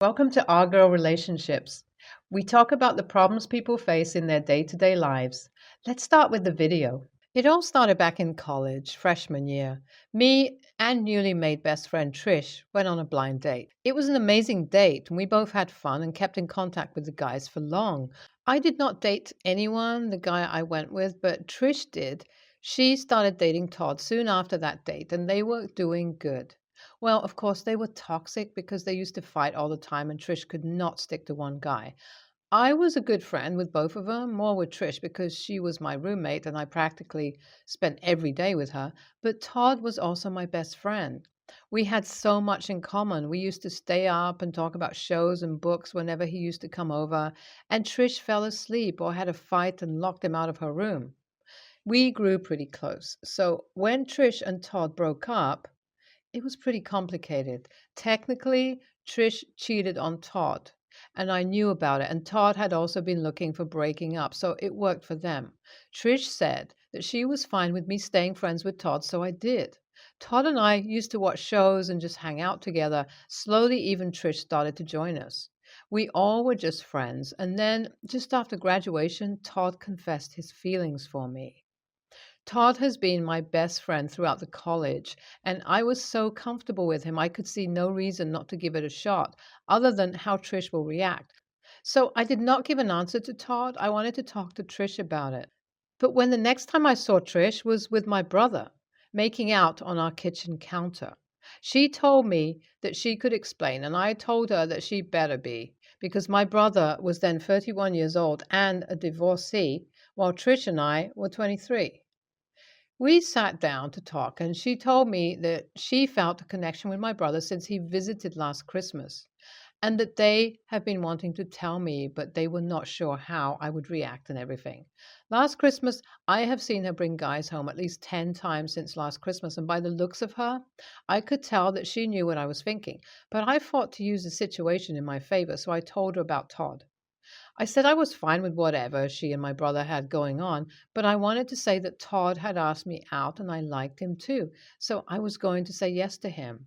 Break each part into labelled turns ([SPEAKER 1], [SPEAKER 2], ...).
[SPEAKER 1] Welcome to Our Girl Relationships. We talk about the problems people face in their day to day lives. Let's start with the video. It all started back in college, freshman year. Me and newly made best friend Trish went on a blind date. It was an amazing date, and we both had fun and kept in contact with the guys for long. I did not date anyone, the guy I went with, but Trish did. She started dating Todd soon after that date, and they were doing good. Well, of course, they were toxic because they used to fight all the time, and Trish could not stick to one guy. I was a good friend with both of them, more with Trish because she was my roommate and I practically spent every day with her. But Todd was also my best friend. We had so much in common. We used to stay up and talk about shows and books whenever he used to come over, and Trish fell asleep or had a fight and locked him out of her room. We grew pretty close. So when Trish and Todd broke up, it was pretty complicated. Technically, Trish cheated on Todd, and I knew about it. And Todd had also been looking for breaking up, so it worked for them. Trish said that she was fine with me staying friends with Todd, so I did. Todd and I used to watch shows and just hang out together. Slowly, even Trish started to join us. We all were just friends, and then just after graduation, Todd confessed his feelings for me. Todd has been my best friend throughout the college, and I was so comfortable with him, I could see no reason not to give it a shot, other than how Trish will react. So I did not give an answer to Todd. I wanted to talk to Trish about it. But when the next time I saw Trish was with my brother, making out on our kitchen counter. She told me that she could explain, and I told her that she better be, because my brother was then 31 years old and a divorcee, while Trish and I were 23. We sat down to talk, and she told me that she felt a connection with my brother since he visited last Christmas, and that they have been wanting to tell me, but they were not sure how I would react and everything. Last Christmas, I have seen her bring guys home at least 10 times since last Christmas, and by the looks of her, I could tell that she knew what I was thinking. But I fought to use the situation in my favor, so I told her about Todd. I said I was fine with whatever she and my brother had going on, but I wanted to say that Todd had asked me out and I liked him too, so I was going to say yes to him.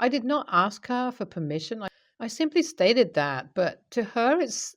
[SPEAKER 1] I did not ask her for permission. I simply stated that, but to her it's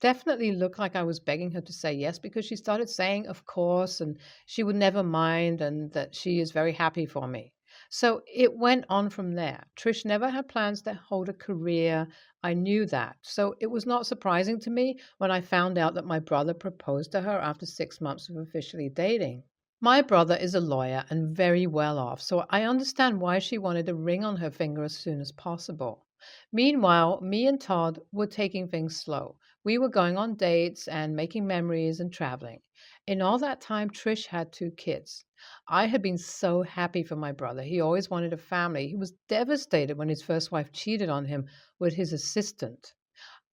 [SPEAKER 1] definitely looked like I was begging her to say yes because she started saying, of course, and she would never mind, and that she is very happy for me. So it went on from there. Trish never had plans to hold a career. I knew that. So it was not surprising to me when I found out that my brother proposed to her after 6 months of officially dating. My brother is a lawyer and very well off, so I understand why she wanted a ring on her finger as soon as possible. Meanwhile, me and Todd were taking things slow. We were going on dates and making memories and traveling. In all that time, Trish had 2 kids. I had been so happy for my brother. He always wanted a family. He was devastated when his first wife cheated on him with his assistant.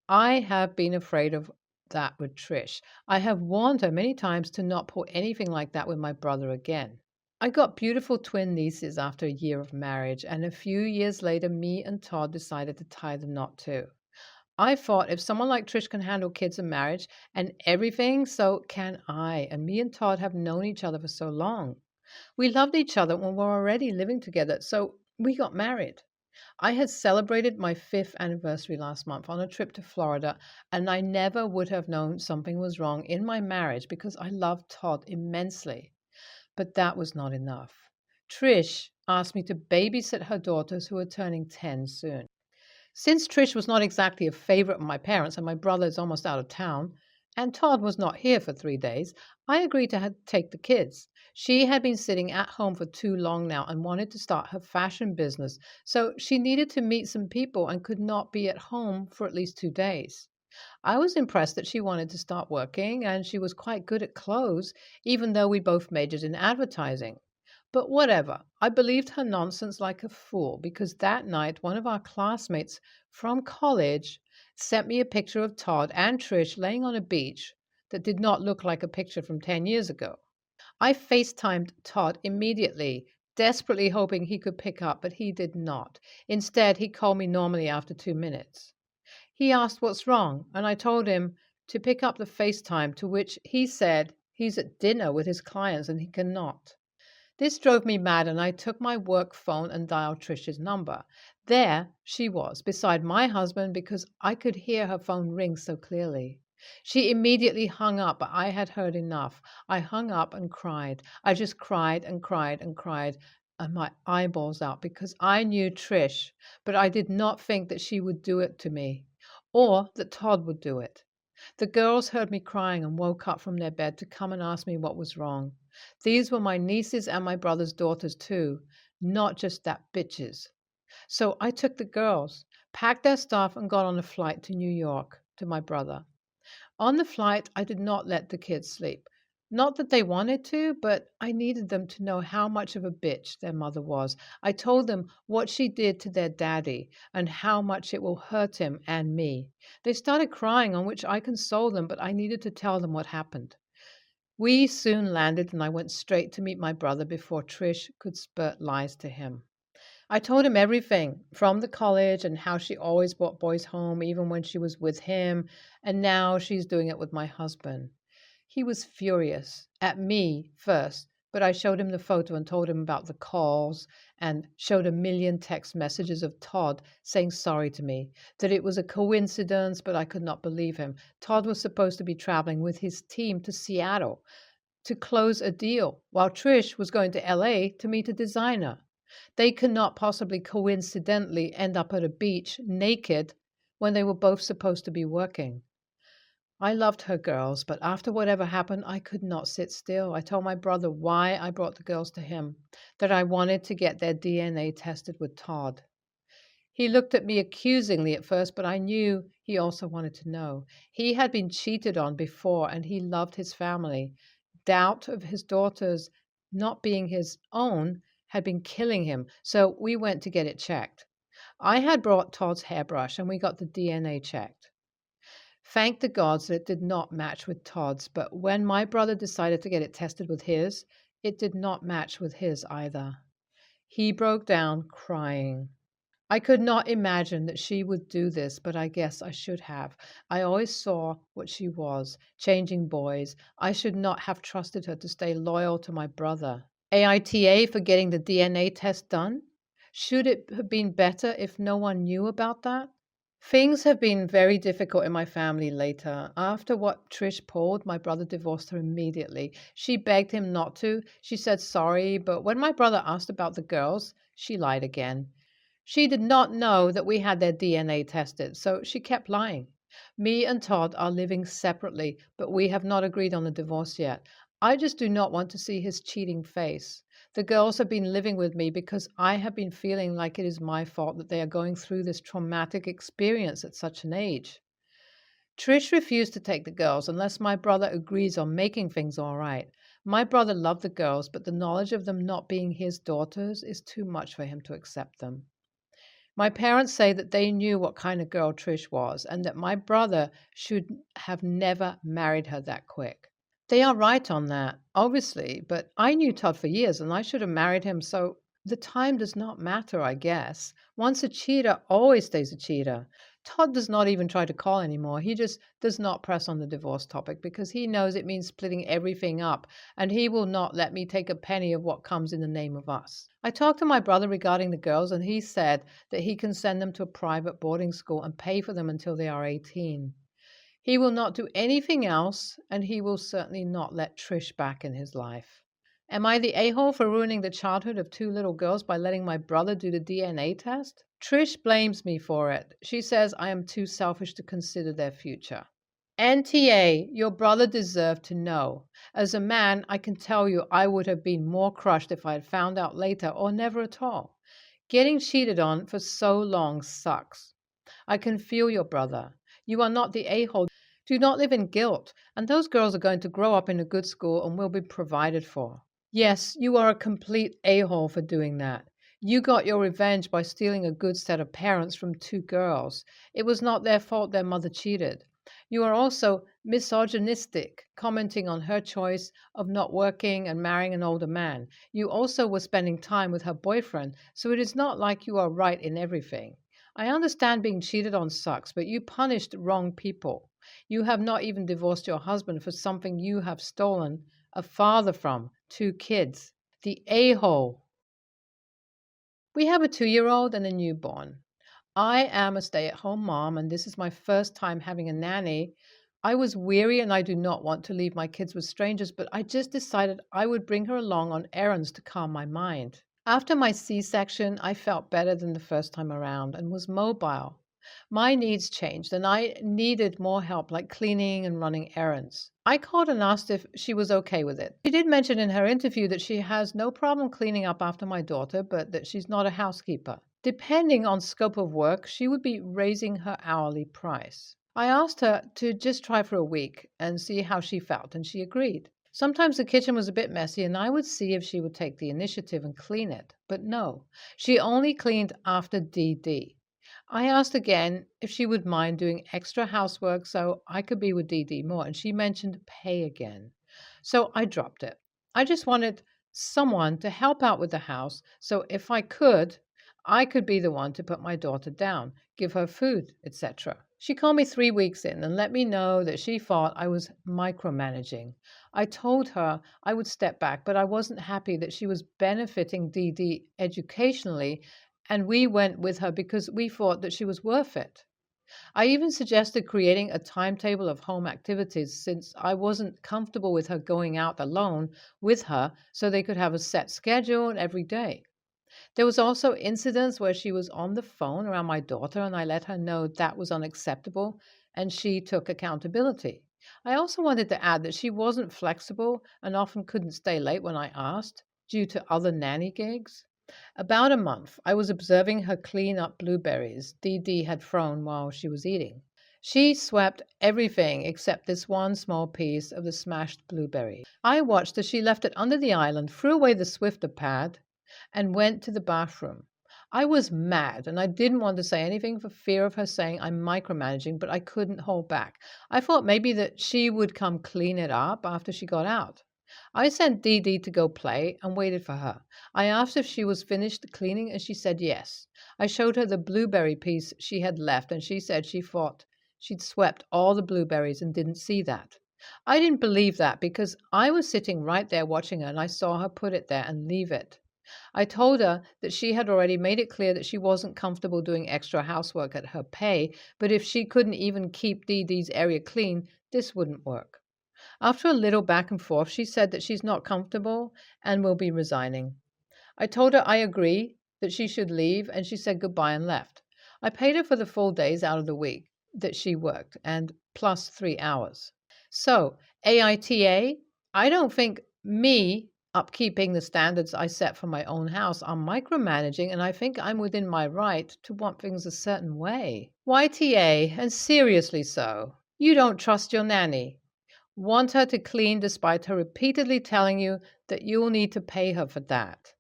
[SPEAKER 1] I have been afraid of that with Trish. I have warned her many times to not pull anything like that with my brother again. I got beautiful twin nieces after a year of marriage, and a few years later, me and Todd decided to tie the knot too. I thought if someone like Trish can handle kids and marriage and everything, so can I. And me and Todd have known each other for so long. We loved each other when we were already living together, so we got married. I had celebrated my 5th anniversary last month on a trip to Florida, and I never would have known something was wrong in my marriage because I loved Todd immensely. But that was not enough. Trish asked me to babysit her daughters who are turning 10 soon. Since Trish was not exactly a favorite of my parents and my brother is almost out of town, and Todd was not here for 3 days, I agreed to take the kids. She had been sitting at home for too long now and wanted to start her fashion business, so she needed to meet some people and could not be at home for at least 2 days. I was impressed that she wanted to start working and she was quite good at clothes, even though we both majored in advertising. But whatever, I believed her nonsense like a fool because that night one of our classmates from college sent me a picture of Todd and Trish laying on a beach that did not look like a picture from 10 years ago. I FaceTimed Todd immediately, desperately hoping he could pick up, but he did not. Instead, he called me normally after 2 minutes. He asked what's wrong, and I told him to pick up the FaceTime, to which he said he's at dinner with his clients and he cannot. This drove me mad, and I took my work phone and dialed Trish's number. There she was, beside my husband, because I could hear her phone ring so clearly. She immediately hung up, but I had heard enough. I hung up and cried. I just cried and cried and cried, and my eyeballs out, because I knew Trish, but I did not think that she would do it to me, or that Todd would do it. The girls heard me crying and woke up from their bed to come and ask me what was wrong. These were my nieces and my brother's daughters, too, not just that bitch's. So I took the girls, packed their stuff, and got on a flight to New York to my brother. On the flight, I did not let the kids sleep. Not that they wanted to, but I needed them to know how much of a bitch their mother was. I told them what she did to their daddy and how much it will hurt him and me. They started crying, on which I consoled them, but I needed to tell them what happened. We soon landed, and I went straight to meet my brother before Trish could spurt lies to him. I told him everything from the college and how she always brought boys home, even when she was with him, and now she's doing it with my husband. He was furious at me first, but I showed him the photo and told him about the calls and showed a million text messages of Todd saying sorry to me, that it was a coincidence, but I could not believe him. Todd was supposed to be traveling with his team to Seattle to close a deal, while Trish was going to LA to meet a designer. They could not possibly coincidentally end up at a beach naked when they were both supposed to be working. I loved her girls, but after whatever happened, I could not sit still. I told my brother why I brought the girls to him, that I wanted to get their DNA tested with Todd. He looked at me accusingly at first, but I knew he also wanted to know. He had been cheated on before, and he loved his family. Doubt of his daughters not being his own had been killing him, so we went to get it checked. I had brought Todd's hairbrush, and we got the DNA checked. Thank the gods that it did not match with Todd's, but when my brother decided to get it tested with his, it did not match with his either. He broke down crying. I could not imagine that she would do this, but I guess I should have. I always saw what she was, changing boys. I should not have trusted her to stay loyal to my brother. AITA for getting the DNA test done? Should it have been better if no one knew about that? Things have been very difficult in my family later. After what Trish pulled, my brother divorced her immediately. She begged him not to. She said sorry, but when my brother asked about the girls, she lied again. She did not know that we had their DNA tested, so she kept lying. Me and Todd are living separately, but we have not agreed on a divorce yet. I just do not want to see his cheating face. The girls have been living with me because I have been feeling like it is my fault that they are going through this traumatic experience at such an age. Trish refused to take the girls unless my brother agrees on making things all right. My brother loved the girls, but the knowledge of them not being his daughters is too much for him to accept them. My parents say that they knew what kind of girl Trish was and that my brother should have never married her that quick. They are right on that, obviously, but I knew Todd for years and I should have married him, so the time does not matter, I guess. Once a cheater, always stays a cheater. Todd does not even try to call anymore. He just does not press on the divorce topic because he knows it means splitting everything up, and he will not let me take a penny of what comes in the name of us. I talked to my brother regarding the girls, and he said that he can send them to a private boarding school and pay for them until they are 18. He will not do anything else, and he will certainly not let Trish back in his life. Am I the a-hole for ruining the childhood of two little girls by letting my brother do the DNA test? Trish blames me for it. She says I am too selfish to consider their future. NTA, your brother deserved to know. As a man, I can tell you I would have been more crushed if I had found out later or never at all. Getting cheated on for so long sucks. I can feel your brother. You are not the a-hole. Do not live in guilt, and those girls are going to grow up in a good school and will be provided for. Yes, you are a complete a-hole for doing that. You got your revenge by stealing a good set of parents from two girls. It was not their fault their mother cheated. You are also misogynistic, commenting on her choice of not working and marrying an older man. You also were spending time with her boyfriend, so it is not like you are right in everything. I understand being cheated on sucks, but you punished wrong people. You have not even divorced your husband for something you have stolen a father from, two kids. The a-hole. We have a 2-year-old and a newborn. I am a stay at home mom, and this is my first time having a nanny. I was weary and I do not want to leave my kids with strangers, but I just decided I would bring her along on errands to calm my mind. After my C section, I felt better than the first time around and was mobile. My needs changed and I needed more help, like cleaning and running errands. I called and asked if she was okay with it. She did mention in her interview that she has no problem cleaning up after my daughter, but that she's not a housekeeper. Depending on scope of work, she would be raising her hourly price. I asked her to just try for a week and see how she felt, and she agreed. Sometimes the kitchen was a bit messy, and I would see if she would take the initiative and clean it. But no, she only cleaned after DD. I asked again if she would mind doing extra housework so I could be with DD more, and she mentioned pay again. So I dropped it. I just wanted someone to help out with the house, so if I could be the one to put my daughter down, give her food, etc. She called me 3 weeks in and let me know that she thought I was micromanaging. I told her I would step back, but I wasn't happy that she was benefiting DD educationally, and we went with her because we thought that she was worth it. I even suggested creating a timetable of home activities since I wasn't comfortable with her going out alone with her so they could have a set schedule every day. There was also incidents where she was on the phone around my daughter and I let her know that was unacceptable and she took accountability. I also wanted to add that she wasn't flexible and often couldn't stay late when I asked due to other nanny gigs. About a month, I was observing her clean up blueberries Dee Dee had thrown while she was eating. She swept everything except this one small piece of the smashed blueberry. I watched as she left it under the island, threw away the Swifter pad, and went to the bathroom. I was mad and I didn't want to say anything for fear of her saying I'm micromanaging, but I couldn't hold back. I thought maybe that she would come clean it up after she got out. I sent Dee Dee to go play and waited for her. I asked if she was finished cleaning and she said yes. I showed her the blueberry piece she had left and she said she thought she'd swept all the blueberries and didn't see that. I didn't believe that because I was sitting right there watching her and I saw her put it there and leave it. I told her that she had already made it clear that she wasn't comfortable doing extra housework at her pay, but if she couldn't even keep Dee Dee's area clean, this wouldn't work. After a little back and forth, she said that she's not comfortable and will be resigning. I told her I agree that she should leave, and she said goodbye and left. I paid her for the full days out of the week that she worked, and plus 3 hours. So, AITA, I don't think me upkeeping the standards I set for my own house are micromanaging, and I think I'm within my right to want things a certain way. YTA, and seriously so. You don't trust your nanny. Want her to clean despite her repeatedly telling you that you'll need to pay her for that.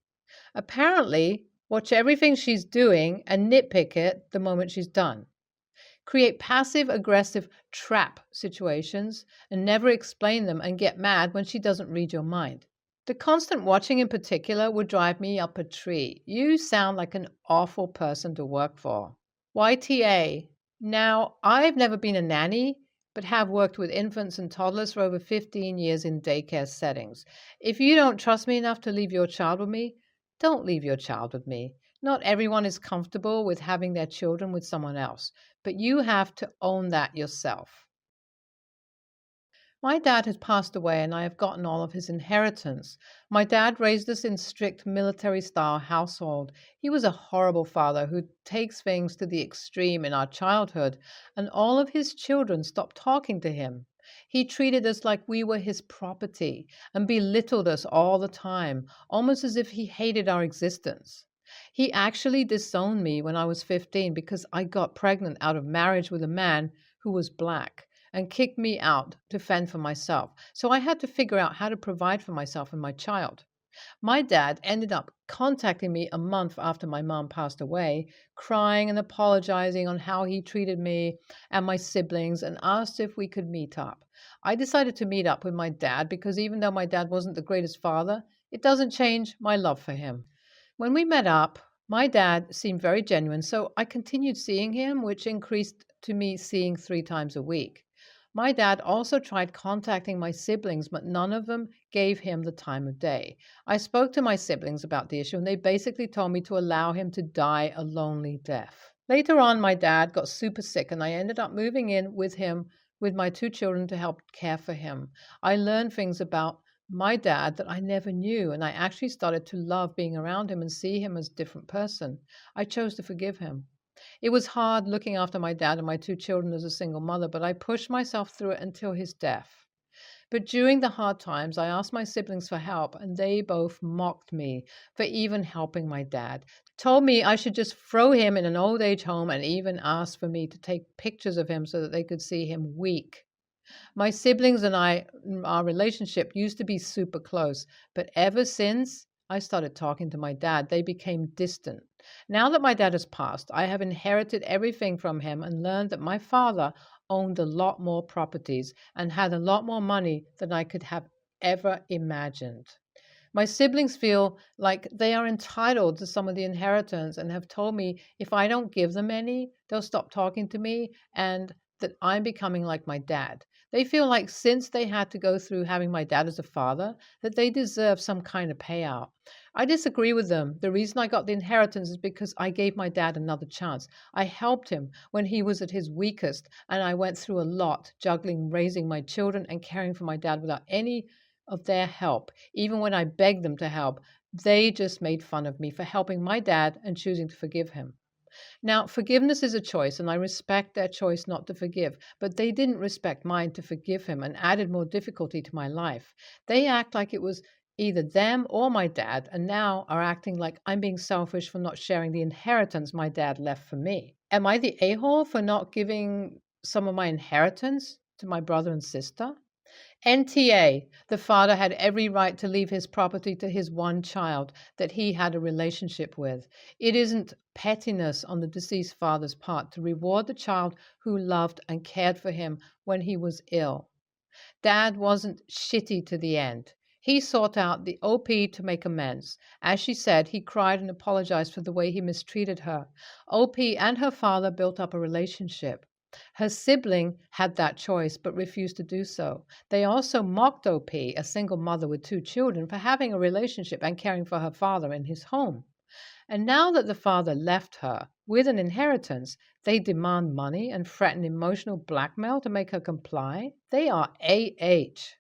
[SPEAKER 1] Apparently, watch everything she's doing and nitpick it the moment she's done. Create passive aggressive trap situations and never explain them and get mad when she doesn't read your mind. The constant watching in particular would drive me up a tree. You sound like an awful person to work for. YTA. Now, I've never been a nanny, but have worked with infants and toddlers for over 15 years in daycare settings. If you don't trust me enough to leave your child with me, don't leave your child with me. Not everyone is comfortable with having their children with someone else, but you have to own that yourself. My dad has passed away and I have gotten all of his inheritance. My dad raised us in strict military style household. He was a horrible father who takes things to the extreme in our childhood, and all of his children stopped talking to him. He treated us like we were his property and belittled us all the time, almost as if he hated our existence. He actually disowned me when I was 15 because I got pregnant out of marriage with a man who was black and kicked me out to fend for myself. So I had to figure out how to provide for myself and my child. My dad ended up contacting me a month after my mom passed away, crying and apologizing on how he treated me and my siblings, and asked if we could meet up. I decided to meet up with my dad because even though my dad wasn't the greatest father, it doesn't change my love for him. When we met up, my dad seemed very genuine, so I continued seeing him, which increased to me seeing 3 times a week. My dad also tried contacting my siblings, but none of them gave him the time of day. I spoke to my siblings about the issue, and they basically told me to allow him to die a lonely death. Later on, my dad got super sick, and I ended up moving in with him with my two children to help care for him. I learned things about my dad that I never knew, and I actually started to love being around him and see him as a different person. I chose to forgive him. It was hard looking after my dad and my two children as a single mother, but I pushed myself through it until his death. But during the hard times, I asked my siblings for help, and they both mocked me for even helping my dad. Told me I should just throw him in an old age home, and even asked for me to take pictures of him so that they could see him weak. My siblings and our relationship used to be super close, but ever since I started talking to my dad, they became distant. Now that my dad has passed, I have inherited everything from him and learned that my father owned a lot more properties and had a lot more money than I could have ever imagined. My siblings feel like they are entitled to some of the inheritance and have told me if I don't give them any, they'll stop talking to me and that I'm becoming like my dad. They feel like since they had to go through having my dad as a father, that they deserve some kind of payout. I disagree with them. The reason I got the inheritance is because I gave my dad another chance. I helped him when he was at his weakest, and I went through a lot, juggling raising my children and caring for my dad without any of their help. Even when I begged them to help, they just made fun of me for helping my dad and choosing to forgive him. Now, forgiveness is a choice, and I respect their choice not to forgive, but they didn't respect mine to forgive him and added more difficulty to my life. They act like it was either them or my dad, and now are acting like I'm being selfish for not sharing the inheritance my dad left for me. Am I the a hole for not giving some of my inheritance to my brother and sister? NTA, the father had every right to leave his property to his one child that he had a relationship with. It isn't pettiness on the deceased father's part to reward the child who loved and cared for him when he was ill. Dad wasn't shitty to the end. He sought out the OP to make amends. As she said, he cried and apologized for the way he mistreated her. OP and her father built up a relationship. Her sibling had that choice but refused to do so. They also mocked OP, a single mother with two children, for having a relationship and caring for her father in his home. And now that the father left her with an inheritance, they demand money and threaten emotional blackmail to make her comply. They are AH.